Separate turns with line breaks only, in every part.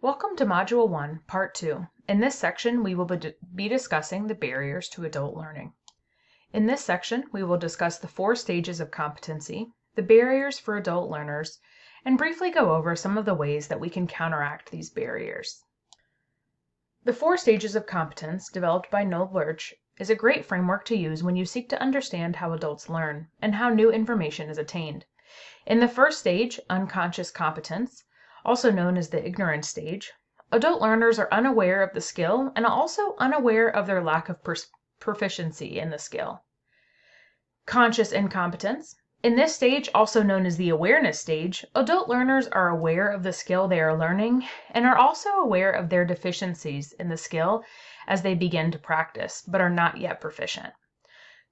Welcome to Module 1, Part 2. In this section, we will be discussing the barriers to adult learning. In this section, we will discuss the 4 stages of competency, the barriers for adult learners, and briefly go over some of the ways that we can counteract these barriers. The 4 stages of competence, developed by Noel Birch, is a great framework to use when you seek to understand how adults learn and how new information is attained. In the first stage, unconscious competence, also known as the ignorance stage, adult learners are unaware of the skill and also unaware of their lack of proficiency in the skill. Conscious incompetence. In this stage, also known as the awareness stage, adult learners are aware of the skill they are learning and are also aware of their deficiencies in the skill as they begin to practice, but are not yet proficient.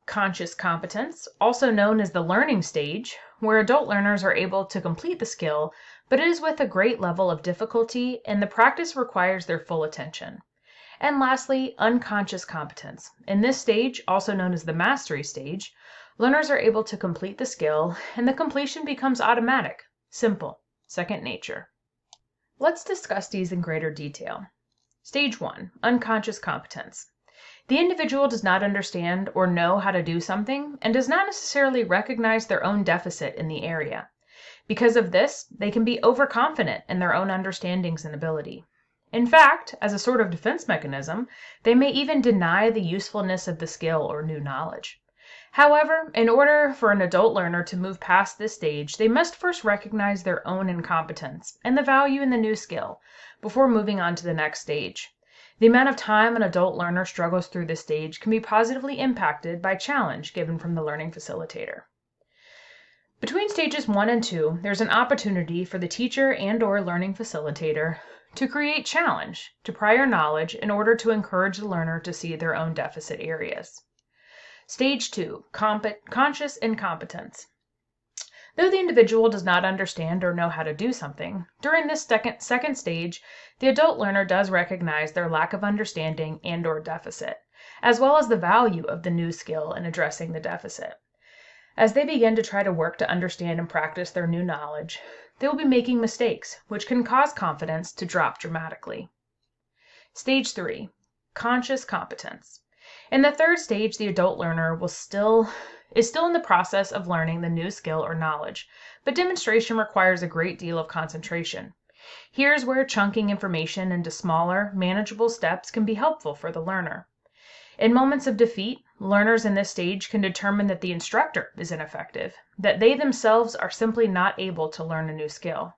Conscious competence, also known as the learning stage, where adult learners are able to complete the skill, but it is with a great level of difficulty and the practice requires their full attention. And lastly, unconscious competence. In this stage, also known as the mastery stage, learners are able to complete the skill and the completion becomes automatic, simple, second nature. Let's discuss these in greater detail. Stage 1, unconscious competence. The individual does not understand or know how to do something and does not necessarily recognize their own deficit in the area. Because of this, they can be overconfident in their own understandings and ability. In fact, as a sort of defense mechanism, they may even deny the usefulness of the skill or new knowledge. However, in order for an adult learner to move past this stage, they must first recognize their own incompetence and the value in the new skill before moving on to the next stage. The amount of time an adult learner struggles through this stage can be positively impacted by challenge given from the learning facilitator. Between stages 1 and 2, there's an opportunity for the teacher and/or learning facilitator to create challenge to prior knowledge in order to encourage the learner to see their own deficit areas. Stage 2, conscious incompetence. Though the individual does not understand or know how to do something, during this second stage, the adult learner does recognize their lack of understanding and/or deficit, as well as the value of the new skill in addressing the deficit. As they begin to try to work to understand and practice their new knowledge, they will be making mistakes, which can cause confidence to drop dramatically. Stage 3, conscious competence. In the third stage, the adult learner is still in the process of learning the new skill or knowledge, but demonstration requires a great deal of concentration. Here's where chunking information into smaller, manageable steps can be helpful for the learner. In moments of defeat, learners in this stage can determine that the instructor is ineffective, that they themselves are simply not able to learn a new skill.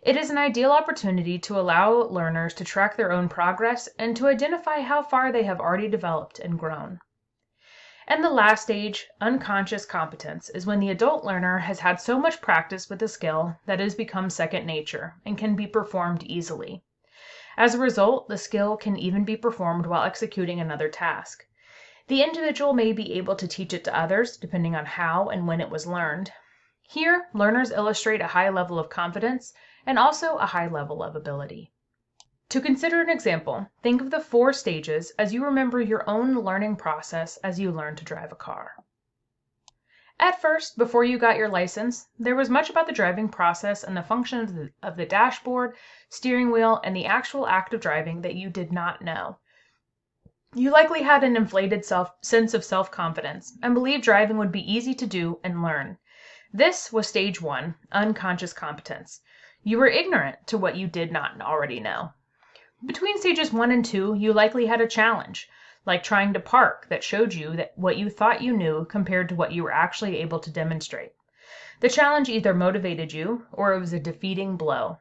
It is an ideal opportunity to allow learners to track their own progress and to identify how far they have already developed and grown. And the last stage, unconscious competence, is when the adult learner has had so much practice with the skill that it has become second nature and can be performed easily. As a result, the skill can even be performed while executing another task. The individual may be able to teach it to others, depending on how and when it was learned. Here, learners illustrate a high level of confidence and also a high level of ability. To consider an example, think of the 4 stages as you remember your own learning process as you learn to drive a car. At first, before you got your license, there was much about the driving process and the functions of the dashboard, steering wheel, and the actual act of driving that you did not know. You likely had an inflated sense of self-confidence and believed driving would be easy to do and learn. This was stage 1, unconscious competence. You were ignorant to what you did not already know. Between stages 1 and 2, you likely had a challenge, like trying to park, that showed you that what you thought you knew compared to what you were actually able to demonstrate. The challenge either motivated you or it was a defeating blow.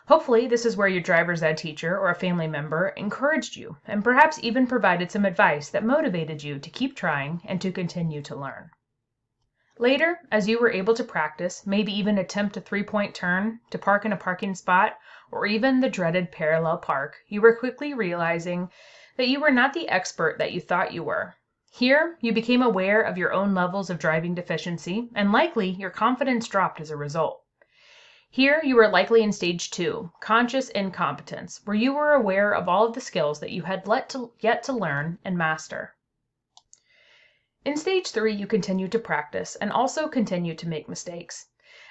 Hopefully, this is where your driver's ed teacher or a family member encouraged you and perhaps even provided some advice that motivated you to keep trying and to continue to learn. Later, as you were able to practice, maybe even attempt a 3-point turn, to park in a parking spot, or even the dreaded parallel park, you were quickly realizing that you were not the expert that you thought you were. Here, you became aware of your own levels of driving deficiency, and likely your confidence dropped as a result. Here, you were likely in stage 2, conscious incompetence, where you were aware of all of the skills that you had yet to learn and master. In stage 3, you continue to practice and also continue to make mistakes.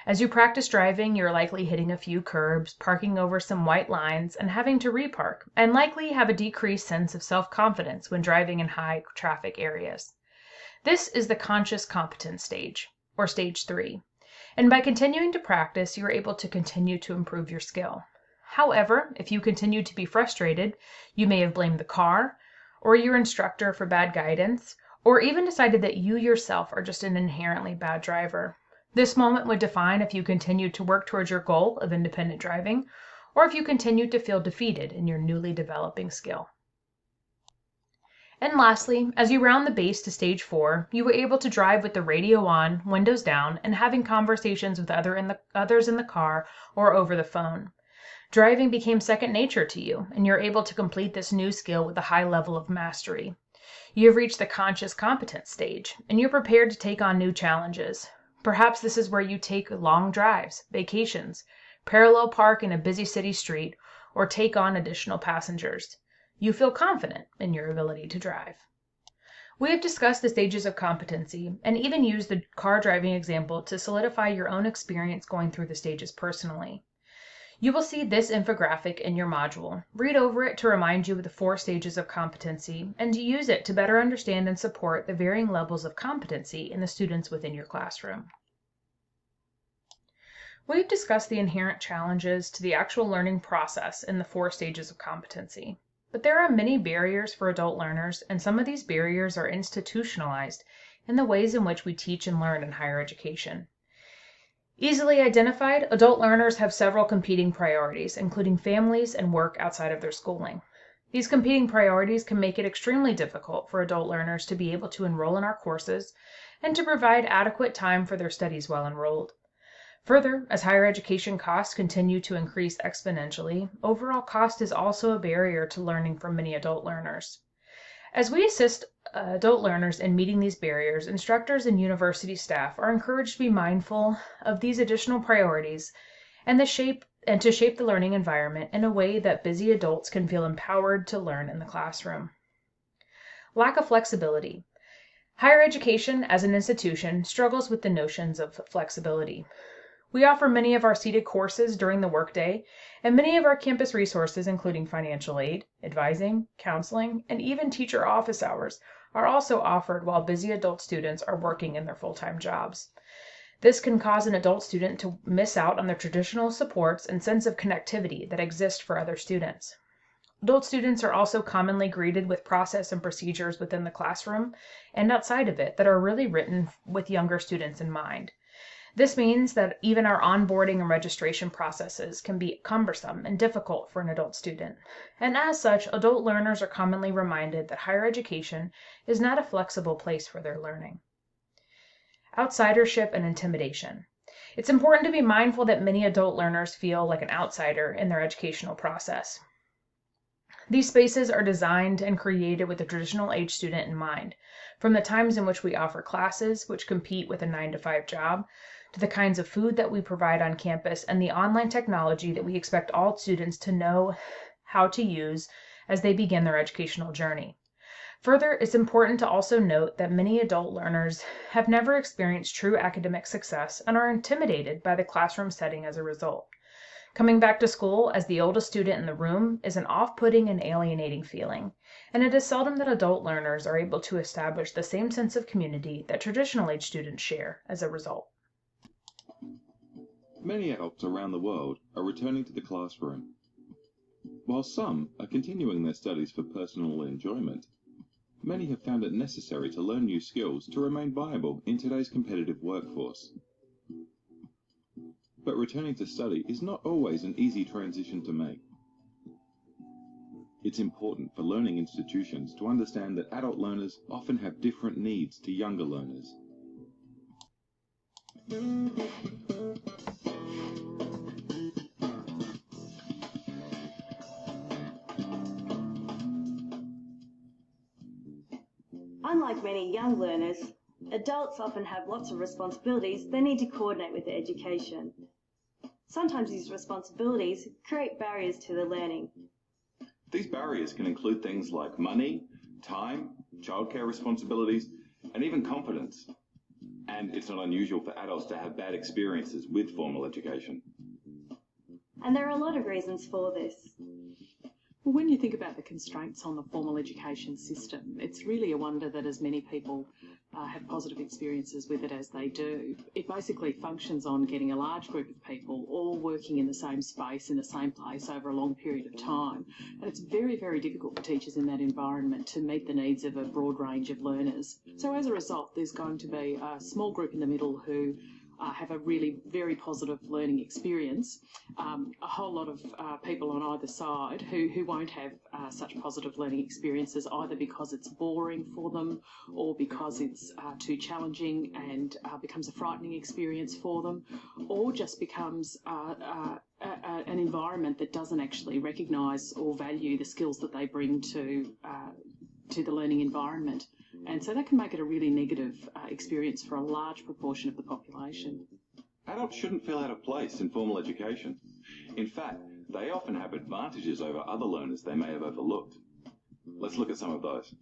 As you practice driving, you're likely hitting a few curbs, parking over some white lines, and having to repark, and likely have a decreased sense of self-confidence when driving in high traffic areas. This is the conscious competence stage, or stage 3. And by continuing to practice, you're able to continue to improve your skill. However, if you continue to be frustrated, you may have blamed the car or your instructor for bad guidance, or even decided that you yourself are just an inherently bad driver. This moment would define if you continue to work towards your goal of independent driving, or if you continue to feel defeated in your newly developing skill. And lastly, as you round the base to stage 4, you were able to drive with the radio on, windows down, and having conversations with others in the car or over the phone. Driving became second nature to you, and you're able to complete this new skill with a high level of mastery. You have reached the conscious competence stage, and you're prepared to take on new challenges. Perhaps this is where you take long drives, vacations, parallel park in a busy city street, or take on additional passengers. You feel confident in your ability to drive. We have discussed the stages of competency and even used the car driving example to solidify your own experience going through the stages personally. You will see this infographic in your module. Read over it to remind you of the 4 stages of competency and to use it to better understand and support the varying levels of competency in the students within your classroom. We've discussed the inherent challenges to the actual learning process in the 4 stages of competency. But there are many barriers for adult learners, and some of these barriers are institutionalized in the ways in which we teach and learn in higher education. Easily identified, adult learners have several competing priorities, including families and work outside of their schooling. These competing priorities can make it extremely difficult for adult learners to be able to enroll in our courses and to provide adequate time for their studies while enrolled. Further, as higher education costs continue to increase exponentially, overall cost is also a barrier to learning for many adult learners. As we assist adult learners in meeting these barriers, instructors and university staff are encouraged to be mindful of these additional priorities and to shape the learning environment in a way that busy adults can feel empowered to learn in the classroom. Lack of flexibility. Higher education as an institution struggles with the notions of flexibility. We offer many of our seated courses during the workday, and many of our campus resources, including financial aid, advising, counseling, and even teacher office hours, are also offered while busy adult students are working in their full-time jobs. This can cause an adult student to miss out on the traditional supports and sense of connectivity that exist for other students. Adult students are also commonly greeted with process and procedures within the classroom and outside of it that are really written with younger students in mind. This means that even our onboarding and registration processes can be cumbersome and difficult for an adult student. And as such, adult learners are commonly reminded that higher education is not a flexible place for their learning. Outsidership and intimidation. It's important to be mindful that many adult learners feel like an outsider in their educational process. These spaces are designed and created with the traditional age student in mind, from the times in which we offer classes which compete with a 9-to-5 job, to the kinds of food that we provide on campus and the online technology that we expect all students to know how to use as they begin their educational journey. Further, it's important to also note that many adult learners have never experienced true academic success and are intimidated by the classroom setting as a result. Coming back to school as the oldest student in the room is an off-putting and alienating feeling, and it is seldom that adult learners are able to establish the same sense of community that traditional age students share as a result.
Many adults around the world are returning to the classroom. While some are continuing their studies for personal enjoyment, many have found it necessary to learn new skills to remain viable in today's competitive workforce. But returning to study is not always an easy transition to make. It's important for learning institutions to understand that adult learners often have different needs to younger learners.
Unlike many young learners, adults often have lots of responsibilities they need to coordinate with their education. Sometimes these responsibilities create barriers to their learning.
These barriers can include things like money, time, childcare responsibilities, and even confidence. And it's not unusual for adults to have bad experiences with formal education.
And there are a lot of reasons for this.
Well, when you think about the constraints on the formal education system, it's really a wonder that as many people have positive experiences with it as they do. It basically functions on getting a large group of people all working in the same space, in the same place over a long period of time. And it's very, very difficult for teachers in that environment to meet the needs of a broad range of learners. So as a result, there's going to be a small group in the middle who have a really very positive learning experience, a whole lot of people on either side who won't have such positive learning experiences, either because it's boring for them or because it's too challenging and becomes a frightening experience for them, or just becomes an environment that doesn't actually recognise or value the skills that they bring to the learning environment. And so that can make it a really negative experience for a large proportion of the population.
Adults shouldn't feel out of place in formal education. In fact, they often have advantages over other learners they may have overlooked. Let's look at some of those.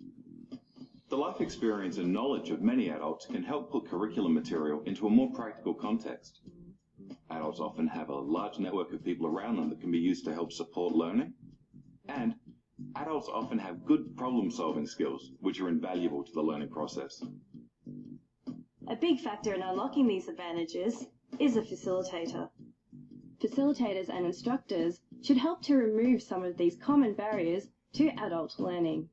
The life experience and knowledge of many adults can help put curriculum material into a more practical context. Adults often have a large network of people around them that can be used to help support learning, and adults often have good problem-solving skills, which are invaluable to the learning process.
A big factor in unlocking these advantages is a facilitator. Facilitators and instructors should help to remove some of these common barriers to adult learning.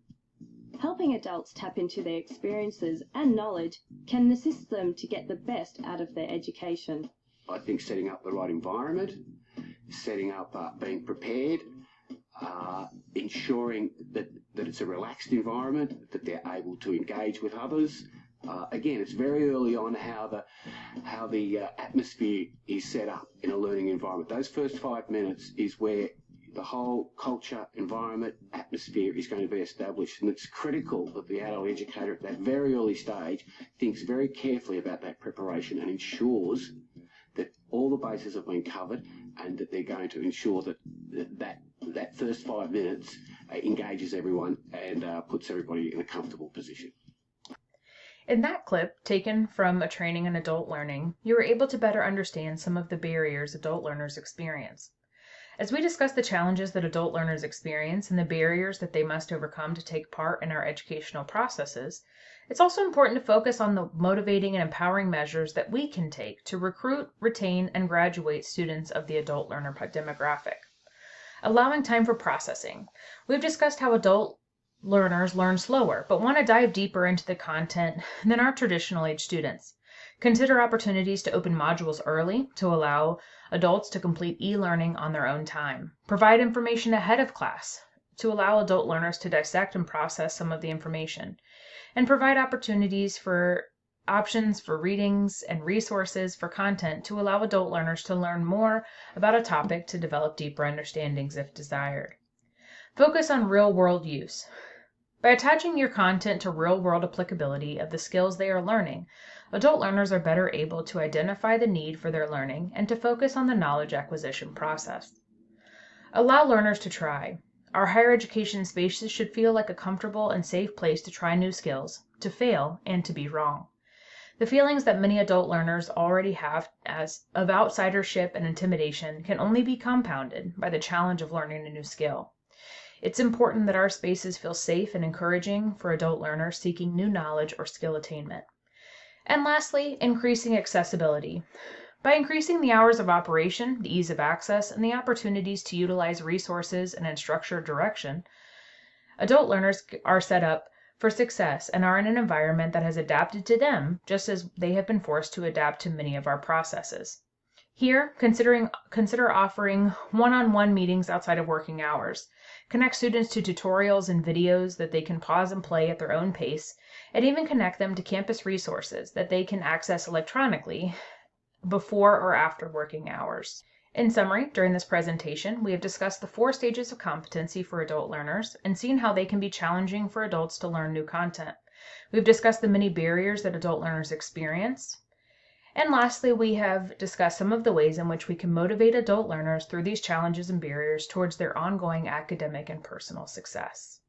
Helping adults tap into their experiences and knowledge can assist them to get the best out of their education.
I think setting up the right environment, setting up being prepared, ensuring that it's a relaxed environment, that they're able to engage with others. Again, it's very early on how the atmosphere is set up in a learning environment. Those first 5 minutes is where the whole culture, environment, atmosphere is going to be established, and it's critical that the adult educator at that very early stage thinks very carefully about that preparation and ensures that all the bases have been covered, and that they're going to ensure that first 5 minutes engages everyone and puts everybody in a comfortable position.
In that clip, taken from a training in adult learning, you were able to better understand some of the barriers adult learners experience. As we discuss the challenges that adult learners experience and the barriers that they must overcome to take part in our educational processes, it's also important to focus on the motivating and empowering measures that we can take to recruit, retain, and graduate students of the adult learner demographic. Allowing time for processing. We've discussed how adult learners learn slower, but want to dive deeper into the content than our traditional age students. Consider opportunities to open modules early to allow adults to complete e-learning on their own time. Provide information ahead of class to allow adult learners to dissect and process some of the information. And provide opportunities for options for readings and resources for content to allow adult learners to learn more about a topic to develop deeper understandings if desired. Focus on real-world use. By attaching your content to real-world applicability of the skills they are learning, adult learners are better able to identify the need for their learning and to focus on the knowledge acquisition process. Allow learners to try. Our higher education spaces should feel like a comfortable and safe place to try new skills, to fail, and to be wrong. The feelings that many adult learners already have of outsidership and intimidation can only be compounded by the challenge of learning a new skill. It's important that our spaces feel safe and encouraging for adult learners seeking new knowledge or skill attainment. And lastly, increasing accessibility. By increasing the hours of operation, the ease of access, and the opportunities to utilize resources and in structured direction, adult learners are set up for success and are in an environment that has adapted to them just as they have been forced to adapt to many of our processes. Here, consider offering one-on-one meetings outside of working hours. Connect students to tutorials and videos that they can pause and play at their own pace, and even connect them to campus resources that they can access electronically before or after working hours. In summary, during this presentation, we have discussed the 4 stages of competency for adult learners and seen how they can be challenging for adults to learn new content. We've discussed the many barriers that adult learners experience. And lastly, we have discussed some of the ways in which we can motivate adult learners through these challenges and barriers towards their ongoing academic and personal success.